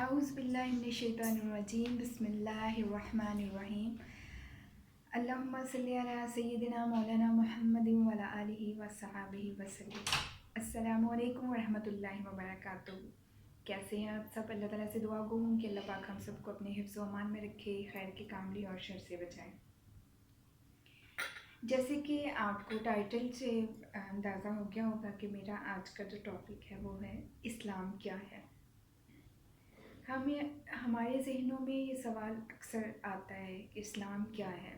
اعوذ باللہ من الشیطان الرجیم بسم اللہ الرحمن الرحیم اللہم صلی علی سیدنا مولانا محمد وعلی آلہ وصحبہ وسلم۔ السلام علیکم ورحمۃ اللہ وبرکاتہ۔ کیسے ہیں آپ سب؟ اللہ تعالیٰ سے دعا گو ہوں کہ اللہ پاک ہم سب کو اپنے حفظ و امان میں رکھے، خیر کے کام لے اور شر سے بچائے۔ جیسے کہ آپ کو ٹائٹل سے اندازہ ہو گیا ہوگا کہ میرا آج کا جو ٹاپک ہے وہ ہے اسلام کیا ہے۔ ہمارے ذہنوں میں یہ سوال اکثر آتا ہے کہ اسلام کیا ہے۔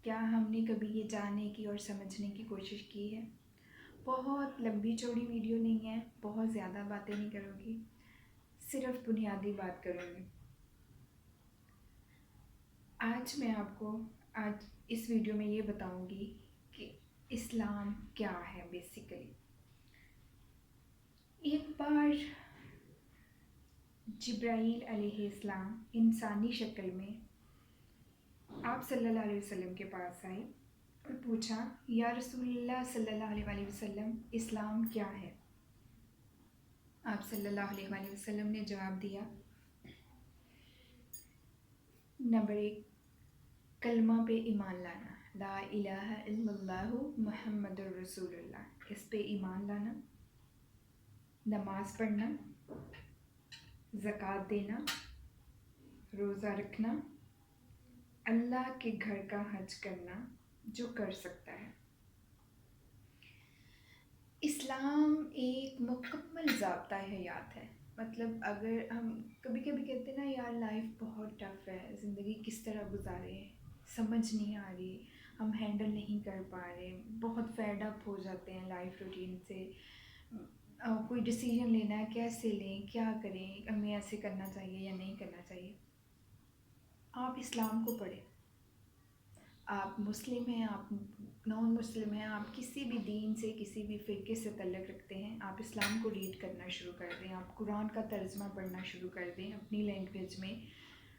کیا ہم نے کبھی یہ جاننے کی اور سمجھنے کی کوشش کی ہے؟ بہت لمبی چوڑی ویڈیو نہیں ہے، بہت زیادہ باتیں نہیں کروں گی، صرف بنیادی بات کروں گی۔ آج اس ویڈیو میں یہ بتاؤں گی کہ اسلام کیا ہے بیسیکلی۔ ایک بار جبرائیل علیہ السلام انسانی شکل میں آپ صلی اللہ علیہ وسلم کے پاس آئے اور پوچھا، یا رسول اللہ صلی اللہ علیہ وسلم اسلام کیا ہے؟ آپ صلی اللہ علیہ وسلم نے جواب دیا، نمبر 1 کلمہ پہ ایمان لانا، لا الہ الا اللہ محمد الرسول اللہ، اس پہ ایمان لانا، نماز پڑھنا، زکوٰۃ دینا، روزہ رکھنا، اللہ کے گھر کا حج کرنا جو کر سکتا ہے۔ اسلام ایک مکمل ضابطہ حیات ہے۔ مطلب اگر ہم کبھی کہتے ہیں نا یار لائف بہت ٹف ہے، زندگی کس طرح گزارے، سمجھ نہیں آ رہی، ہم ہینڈل نہیں کر پا رہے، بہت فیڈ اپ ہو جاتے ہیں لائف روٹین سے، کوئی ڈیسیژن لینا ہے کیسے لیں، کیا کریں، ہمیں ایسے کرنا چاہیے یا نہیں کرنا چاہیے۔ آپ اسلام کو پڑھیں، آپ مسلم ہیں، آپ نان مسلم ہیں، آپ کسی بھی دین سے کسی بھی فرقے سے تعلق رکھتے ہیں، آپ اسلام کو ریڈ کرنا شروع کر دیں، آپ قرآن کا ترجمہ پڑھنا شروع کر دیں اپنی لینگویج میں،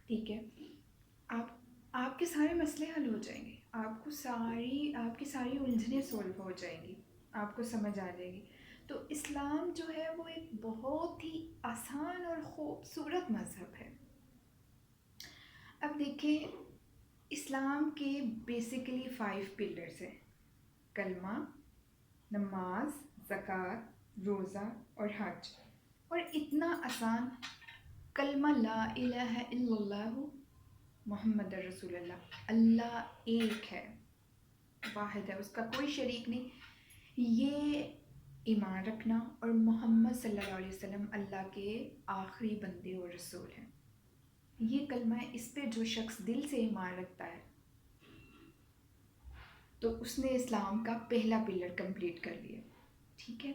ٹھیک ہے؟ آپ کے سارے مسئلے حل ہو جائیں گے، آپ کی ساری الجھنیں سولو ہو جائیں گی، آپ کو سمجھ آ جائے گی۔ تو اسلام جو ہے وہ ایک بہت ہی آسان اور خوبصورت مذہب ہے۔ اب دیکھیں، اسلام کے بیسیکلی 5 پلرز ہیں: کلمہ، نماز، زکوٰۃ، روزہ اور حج۔ اور اتنا آسان، کلمہ لا الہ الا اللہ محمد رسول اللہ، اللہ ایک ہے، واحد ہے، اس کا کوئی شریک نہیں، یہ ایمان رکھنا، اور محمد صلی اللہ علیہ وسلم اللہ کے آخری بندے اور رسول ہیں، یہ کلمہ ہے۔ اس پہ جو شخص دل سے ایمان رکھتا ہے تو اس نے اسلام کا پہلا پلر کمپلیٹ کر لیا، ٹھیک ہے؟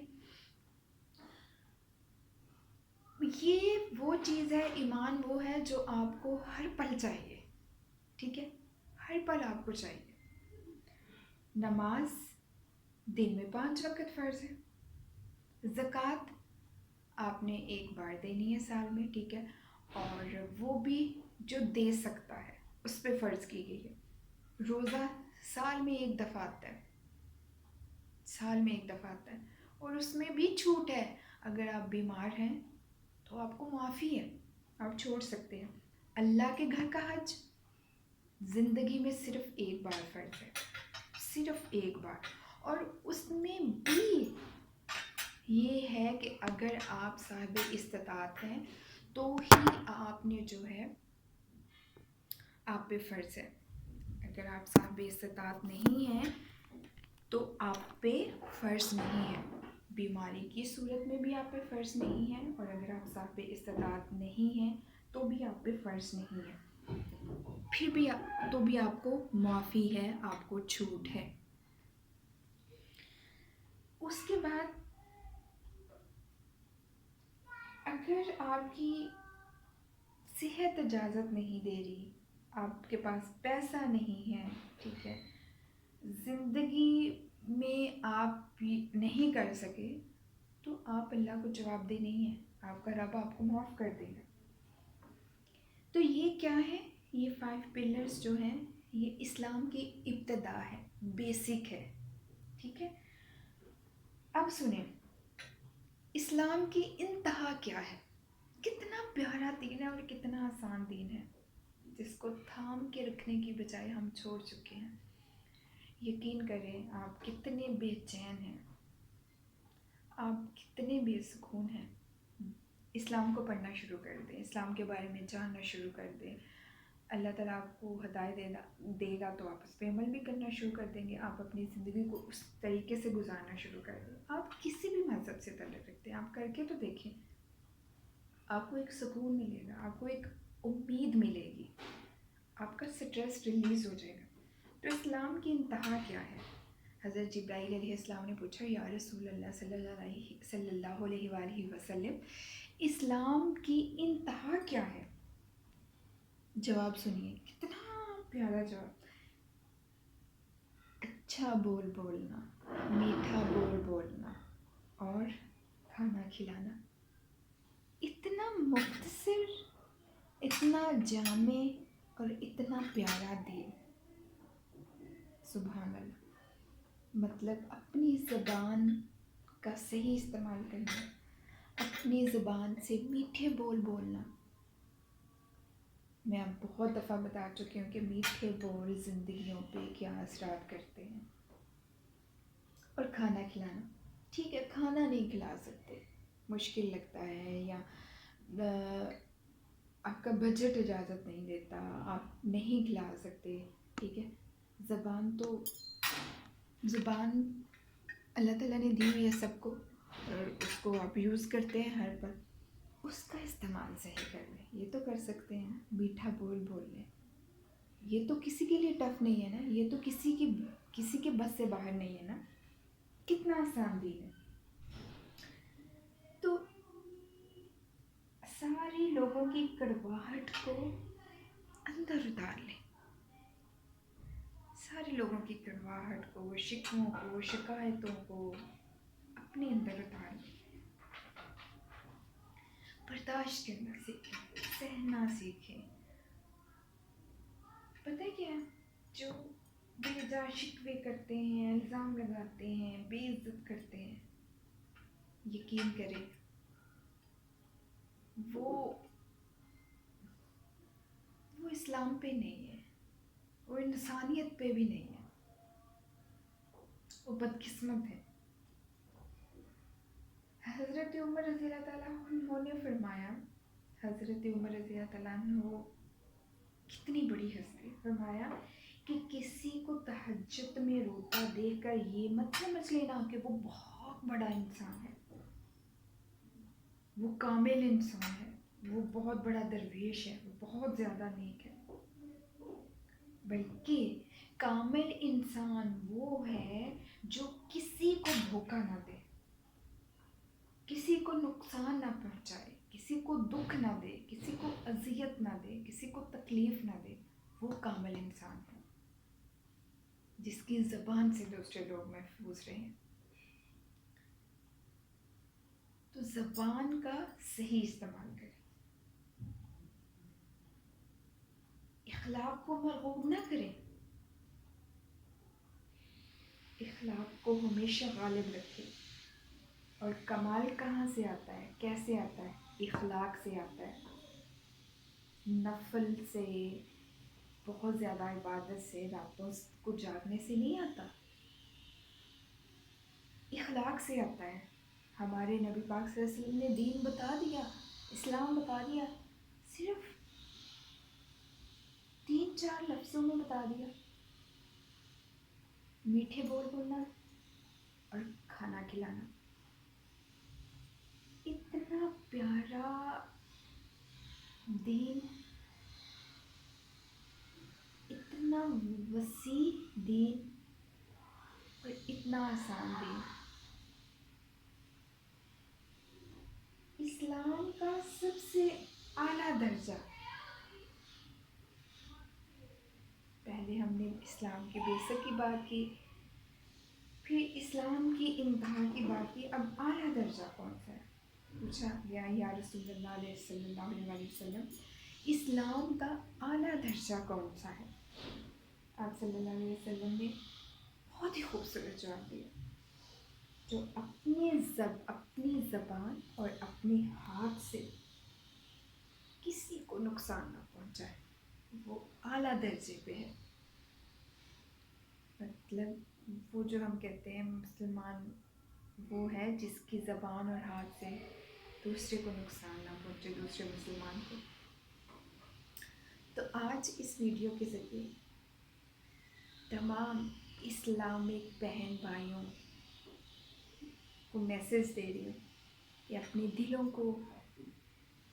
یہ وہ چیز ہے، ایمان وہ ہے جو آپ کو ہر پل چاہیے، ٹھیک ہے؟ ہر پل آپ کو چاہیے۔ نماز دن میں 5 وقت فرض ہے، زکوٰۃ آپ نے ایک بار دینی ہے سال میں، ٹھیک ہے؟ اور وہ بھی جو دے سکتا ہے اس پہ فرض کی گئی ہے۔ روزہ سال میں ایک دفعہ آتا ہے، اور اس میں بھی چھوٹ ہے، اگر آپ بیمار ہیں تو آپ کو معافی ہے، آپ چھوڑ سکتے ہیں۔ اللہ کے گھر کا حج زندگی میں صرف ایک بار فرض ہے، صرف ایک بار، اور اس میں بھی یہ ہے کہ اگر آپ صاحب استطاعت ہیں تو ہی آپ نے جو ہے آپ پہ فرض ہے، اگر آپ صاحب استطاعت نہیں ہیں تو آپ پہ فرض نہیں ہے، بیماری کی صورت میں بھی آپ پہ فرض نہیں ہے، اور اگر آپ صاحب استطاعت نہیں ہیں تو بھی آپ پہ فرض نہیں ہے، پھر بھی آپ کو معافی ہے، آپ کو چھوٹ ہے۔ اس کے بعد اگر آپ کی صحت اجازت نہیں دے رہی، آپ کے پاس پیسہ نہیں ہے، ٹھیک ہے، زندگی میں آپ نہیں کر سکے، تو آپ اللہ کو جواب دہ نہیں ہیں، آپ کا رب آپ کو معاف کر دے گا۔ تو یہ کیا ہے؟ یہ 5 پلرز جو ہیں یہ اسلام کی ابتدا ہے، بیسک ہے، ٹھیک ہے؟ اب سنیں، اسلام کی انتہا کیا ہے؟ کتنا پیارا دین ہے اور کتنا آسان دین ہے، جس کو تھام کے رکھنے کی بجائے ہم چھوڑ چکے ہیں۔ یقین کریں آپ کتنے بے چین ہیں، آپ کتنے بے سکون ہیں، اسلام کو پڑھنا شروع کر دیں، اسلام کے بارے میں جاننا شروع کر دیں، اللہ تعالیٰ آپ کو ہدایت دے گا تو آپ اس پہ عمل بھی کرنا شروع کر دیں گے، آپ اپنی زندگی کو اس طریقے سے گزارنا شروع کر دیں۔ آپ کسی بھی مذہب سے تعلق رکھتے ہیں، آپ کر کے تو دیکھیں، آپ کو ایک سکون ملے گا، آپ کو ایک امید ملے گی، آپ کا سٹریس ریلیز ہو جائے گا۔ تو اسلام کی انتہا کیا ہے؟ حضرت جبرائیل علیہ السلام نے پوچھا، یا رسول اللہ صلی اللہ علیہ وآلہ وسلم، اسلام کی انتہا کیا ہے؟ جواب سنیے، کتنا پیارا جواب۔ اچھا بول بولنا، میٹھا بول بولنا اور کھانا کھلانا۔ اتنا مختصر، اتنا جامع اور اتنا پیارا دین، سبحان اللہ۔ مطلب اپنی زبان کا صحیح استعمال کرنا، اپنی زبان سے میٹھے بول بولنا۔ میں اب بہت دفعہ بتا چکی ہوں کہ میٹھے بول زندگیوں پہ کیا اثرات کرتے ہیں۔ اور کھانا کھلانا، ٹھیک ہے کھانا نہیں کھلا سکتے، مشکل لگتا ہے، یا آپ کا بجٹ اجازت نہیں دیتا، آپ نہیں کھلا سکتے، ٹھیک ہے۔ زبان اللہ تعالیٰ نے دی ہوئی ہے سب کو، اور اس کو آپ یوز کرتے ہیں ہر پل، اس کا استعمال صحیح کر لیں۔ یہ تو کر سکتے ہیں، میٹھا بول لیں، یہ تو کسی کے لیے ٹف نہیں ہے نا، یہ تو کسی کے بس سے باہر نہیں ہے نا، کتنا آسان دین ہے۔ تو سارے لوگوں کی کڑواہٹ کو اندر اتار لیں، سارے لوگوں کی کڑواہٹ کو، شکووں کو، شکایتوں کو اپنے اندر اتار لیں، برداشت کرنا سیکھیں، سہنا سیکھیں۔ پتہ کیا ہے، جو بے جا شکوے کرتے ہیں، الزام لگاتے ہیں، بے عزت کرتے ہیں، یقین کریں وہ اسلام پہ نہیں ہے، وہ انسانیت پہ بھی نہیں ہے، وہ بدقسمت ہے۔ حضرت عمر رضی اللہ تعالیٰ عنہ نے فرمایا، حضرت عمر رضی اللہ تعالیٰ عنہ کتنی بڑی ہستی، فرمایا کہ کسی کو تہجد میں روتا دیکھ کر یہ مت سمجھ لینا کہ وہ بہت بڑا انسان ہے، وہ کامل انسان ہے، وہ بہت بڑا درویش ہے، وہ بہت زیادہ نیک ہے، بلکہ کامل انسان وہ ہے جو کسی کو دھوکہ نہ دے، کسی کو نقصان نہ پہنچائے، کسی کو دکھ نہ دے، کسی کو اذیت نہ دے، کسی کو تکلیف نہ دے، وہ کامل انسان ہے، جس کی زبان سے دوسرے لوگ محفوظ رہیں۔ تو زبان کا صحیح استعمال کریں، اخلاق کو مرغوب نہ کریں، اخلاق کو ہمیشہ غالب رکھیں۔ اور کمال کہاں سے آتا ہے، کیسے آتا ہے؟ اخلاق سے آتا ہے، نفل سے، بہت زیادہ عبادت سے، راتوں کو جاگنے سے نہیں آتا، اخلاق سے آتا ہے۔ ہمارے نبی پاک صلی اللہ علیہ وسلم نے دین بتا دیا، اسلام بتا دیا، صرف 3-4 لفظوں میں بتا دیا، میٹھے بول بولنا اور کھانا کھلانا۔ اتنا پیارا دین، اتنا وسیع دین اور اتنا آسان دین۔ اسلام کا سب سے اعلیٰ درجہ، پہلے ہم نے اسلام کے بیسک کی بات کی، پھر اسلام کی انتہا کی بات کی، اب اعلیٰ درجہ کون سا ہے؟ پوچھا گیا، یا رسول اللہ علیہ صلی اللہ علیہ وسلم، اسلام کا اعلیٰ درجہ کون سا ہے؟ آپ صلی اللہ علیہ وسلم نے بہت ہی خوبصورت جواب دیا، جو اپنی زبان اور اپنے ہاتھ سے نقصان نہ پہنچائے، وہ اعلیٰ درجے پہ ہے. مطلب وہ جو ہم کہتے ہیں مسلمان وہ ہے جس کی زبان اور ہاتھ سے دوسرے کو نقصان نہ پہنچے، دوسرے مسلمان کو. تو آج اس ویڈیو کے ذریعے تمام اسلامک بہن بھائیوں کو میسیج دے رہی ہوں کہ اپنے دلوں کو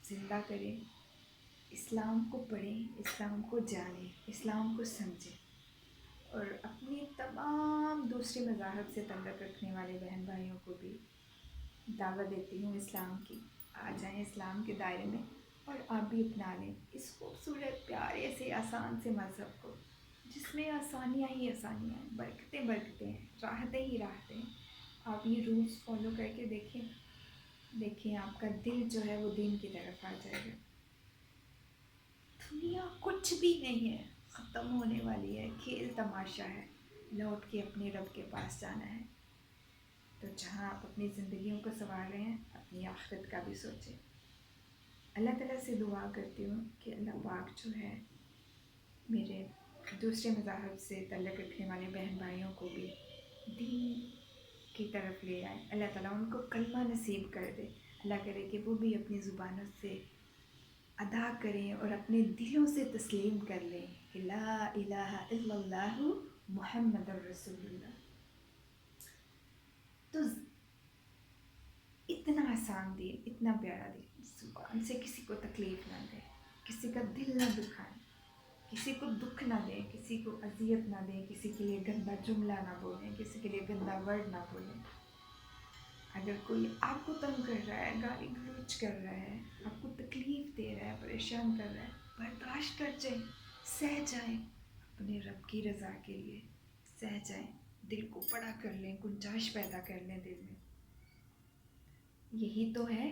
زندہ کریں، اسلام کو پڑھیں، اسلام کو جانیں، اسلام کو سمجھیں، اور اپنے تمام دوسرے مذاہب سے تعلق رکھنے والے بہن بھائیوں کو بھی دعوت دیتی ہوں اسلام کی. آ جائیں اسلام کے دائرے میں اور آپ بھی اپنا لیں اس خوبصورت پیارے سے آسان سے مذہب کو، جس میں آسانیاں ہی آسانیاں ہیں، برکتیں برکتیں ہیں، راحتیں ہی راحتیں ہیں. آپ یہ رولز فالو کر کے دیکھیں آپ کا دل جو ہے وہ دین کی طرف آ جائے گا. دنیا کچھ بھی نہیں ہے، ختم ہونے والی ہے، کھیل تماشا ہے، لوٹ کے اپنے رب کے پاس جانا ہے. تو جہاں آپ اپنی زندگیوں کو سنوار رہے ہیں اپنی آخرت کا بھی سوچیں. اللہ تعالیٰ سے دعا کرتی ہوں کہ اللہ پاک جو ہے میرے دوسرے مذاہب سے تعلق رکھنے والے بہن بھائیوں کو بھی دین کی طرف لے آئے. اللہ تعالیٰ ان کو کلمہ نصیب کر دے. اللہ کرے کہ وہ بھی اپنی زبانوں سے ادا کریں اور اپنے دلوں سے تسلیم کر لیں کہ لا الہ الا اللہ محمد الرسول اللہ. تو اتنا آسان دین، اتنا پیارا دین، زبان سے کسی کو تکلیف نہ دیں، کسی کا دل نہ دکھائیں، کسی کو دکھ نہ دیں، کسی کو اذیت نہ دیں، کسی کے لیے گندا جملہ نہ بولیں، کسی کے لیے گندا ورڈ نہ بولیں. اگر کوئی آپ کو تنگ کر رہا ہے، گالی گلوچ کر رہا ہے، آپ کو تکلیف دے رہا ہے، پریشان کر رہا ہے، برداشت کر جائیں، سہ جائیں. اپنے رب کی رضا کے لیے سہ جائیں، دل کو بڑا کر لیں، گنجائش پیدا کر لیں دل میں. یہی تو ہے،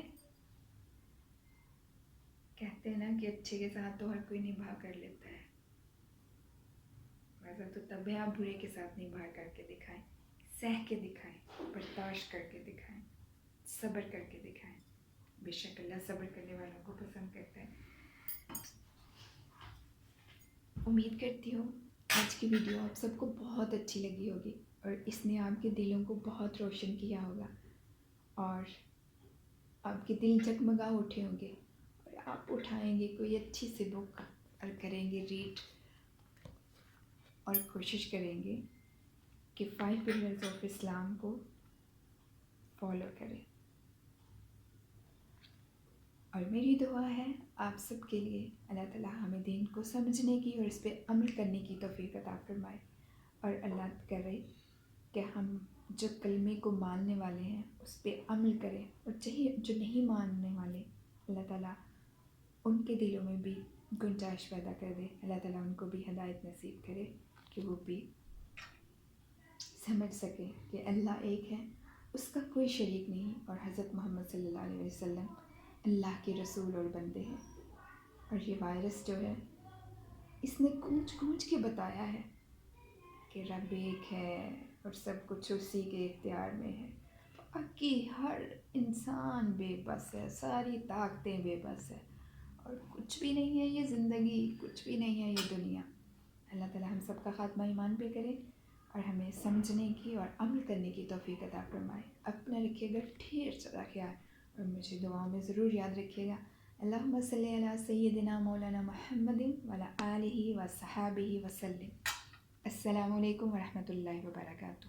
کہتے ہیں نا کہ اچھے کے ساتھ تو ہر کوئی نبھا کر لیتا ہے، ویسا تو تب ہے آپ برے کے ساتھ نبھا کر کے دکھائیں، سہ کے دکھائیں، برداشت کر کے دکھائیں، صبر کر کے دکھائیں. بے شک اللہ صبر کرنے والوں کو پسند کرتا ہے. امید کرتی ہوں آج کی ویڈیو آپ سب کو بہت اچھی لگی ہوگی اور اس نے آپ کے دلوں کو بہت روشن کیا ہوگا اور آپ کے دل جگمگا اٹھے ہوں گے اور آپ اٹھائیں گے کوئی اچھی سی بک اور کریں گے ریڈ اور کوشش کریں گے کہ 5 پلرز آف اسلام کو فالو کریں. اور میری دعا ہے آپ سب کے لیے اللہ تعالیٰ ہمیں دین کو سمجھنے کی اور اس پہ عمل کرنے کی توفیق عطا فرمائے. اور اللہ کرے کہ ہم جو کلمے کو ماننے والے ہیں اس پہ عمل کریں، اور جو نہیں ماننے والے اللہ تعالیٰ ان کے دلوں میں بھی گنجائش پیدا کر دے. اللہ تعالیٰ ان کو بھی ہدایت نصیب کرے کہ وہ بھی سمجھ سکے کہ اللہ ایک ہے، اس کا کوئی شریک نہیں، اور حضرت محمد صلی اللہ علیہ وسلم اللہ کے رسول اور بندے ہیں. اور یہ وائرس جو ہے اس نے گونج کے بتایا ہے کہ رب ایک ہے اور سب کچھ اسی کے اختیار میں ہے. باقی ہر انسان بے بس ہے، ساری طاقتیں بے بس ہے، اور کچھ بھی نہیں ہے یہ زندگی، کچھ بھی نہیں ہے یہ دنیا. اللہ تعالیٰ ہم سب کا خاتمہ ایمان پہ کرے اور ہمیں سمجھنے کی اور عمل کرنے کی توفیق عطا فرمائے. اپنا رکھیے گا ڈھیر سارا خیال اور مجھے دعاؤں میں ضرور یاد رکھیے گا. اللہم صلی علی سیدنا مولانا محمد وعلی آلہ وصحابہ وسلم. السلام علیکم ورحمۃ اللہ وبرکاتہ.